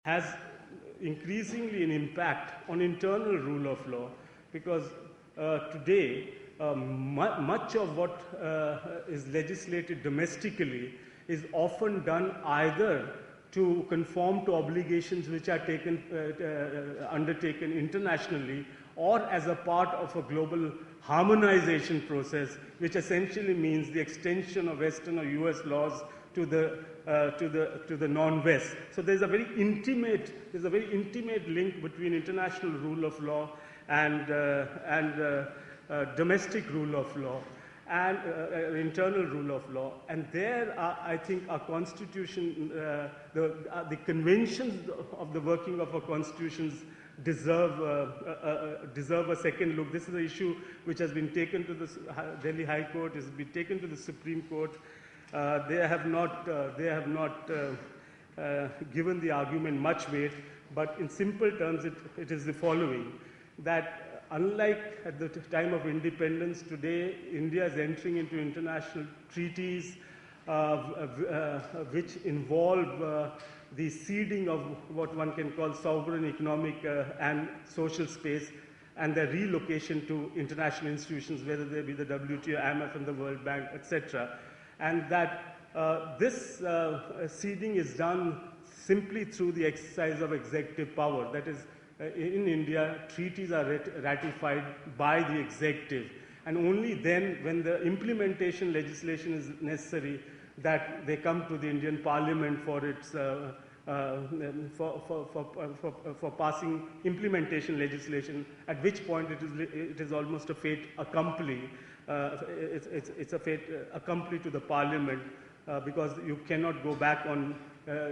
has increasingly an impact on internal rule of law, because today much of what is legislated domestically is often done either to conform to obligations which are undertaken internationally, or as a part of a global harmonization process, which essentially means the extension of Western or US laws to the non-West. So there's a very intimate link between international rule of law and domestic rule of law and internal rule of law. And there, I think our constitution, the conventions of the working of our constitutions deserve a second look. This is an issue which has been taken to the Delhi High Court, has been taken to the Supreme Court. They have not given the argument much weight, but in simple terms, it is the following: that unlike at the time of independence, today India is entering into international treaties which involve the ceding of what one can call sovereign economic and social space, and their relocation to international institutions, whether they be the WTO, IMF, and the World Bank, etc. And that this ceding is done simply through the exercise of executive power. That is, in India, treaties are ratified by the executive, and only then, when the implementation legislation is necessary, that they come to the Indian Parliament for its for passing implementation legislation. At which point it is almost a fait accompli. It's a fait accompli to the Parliament, because you cannot go back on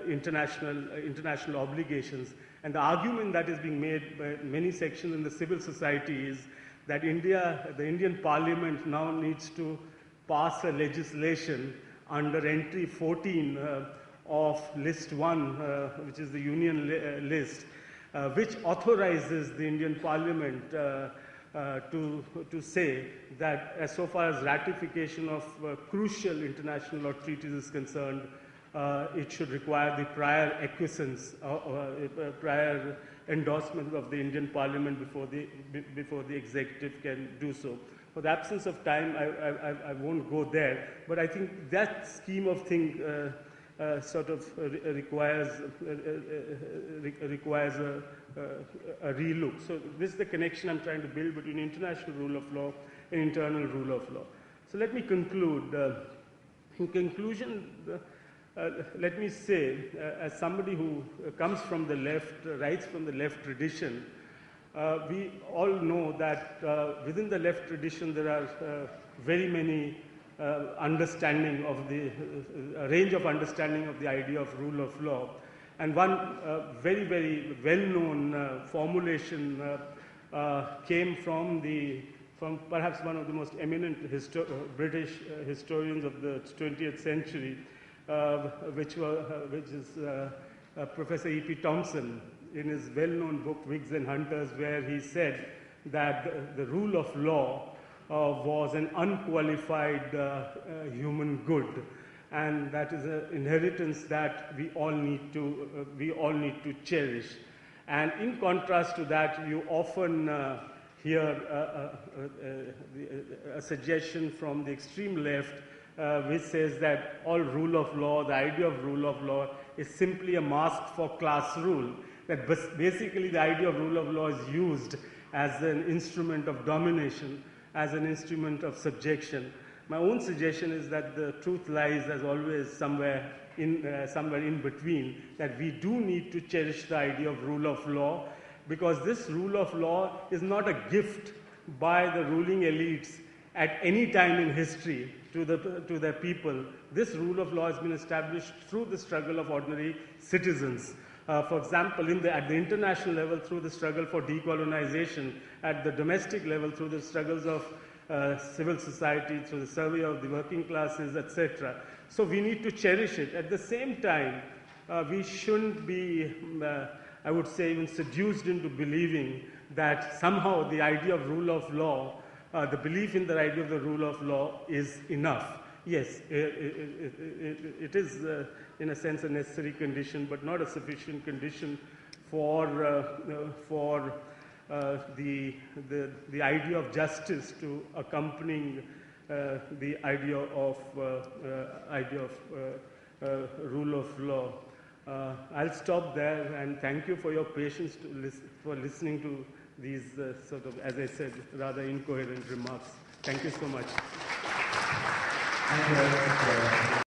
international obligations. And the argument that is being made by many sections in the civil society is that the Indian Parliament now needs to pass a legislation under entry 14 of list 1, which is the union list, which authorizes the Indian Parliament to say that as so far as ratification of crucial international law treaties is concerned, it should require the prior acquiescence, prior endorsement of the Indian Parliament before the executive can do so. For the absence of time, I won't go there, but I think that scheme of thing sort of requires a relook. So this is the connection I'm trying to build between international rule of law and internal rule of law. So let me conclude. In conclusion, let me say, as somebody who comes from the left, writes from the left tradition, we all know that within the left tradition there are very many understanding of the range of understanding of the idea of rule of law. And one very, very well-known formulation came from perhaps one of the most eminent British historians of the 20th century, which is Professor E.P. Thompson, in his well-known book Whigs and Hunters, where he said that the rule of law was an unqualified human good, and that is an inheritance that we all need to cherish. And in contrast to that, you often hear a suggestion from the extreme left, which says that all rule of law, the idea of rule of law, is simply a mask for class rule. That basically the idea of rule of law is used as an instrument of domination, as an instrument of subjection. My own suggestion is that the truth lies, as always, somewhere in between, that we do need to cherish the idea of rule of law, because this rule of law is not a gift by the ruling elites at any time in history to their people. This rule of law has been established through the struggle of ordinary citizens. For example, at the international level, through the struggle for decolonization; at the domestic level, through the struggles of civil society, through the survey of the working classes, etc. So we need to cherish it. At the same time, we shouldn't be, I would say, even seduced into believing that somehow the idea of rule of law, the belief in the idea of the rule of law is enough. Yes, it is in a sense a necessary condition, but not a sufficient condition for the idea of justice to accompanying the idea of rule of law. I'll stop there, and thank you for your patience for listening to these sort of, as I said, rather incoherent remarks. Thank you so much. Thank you very much.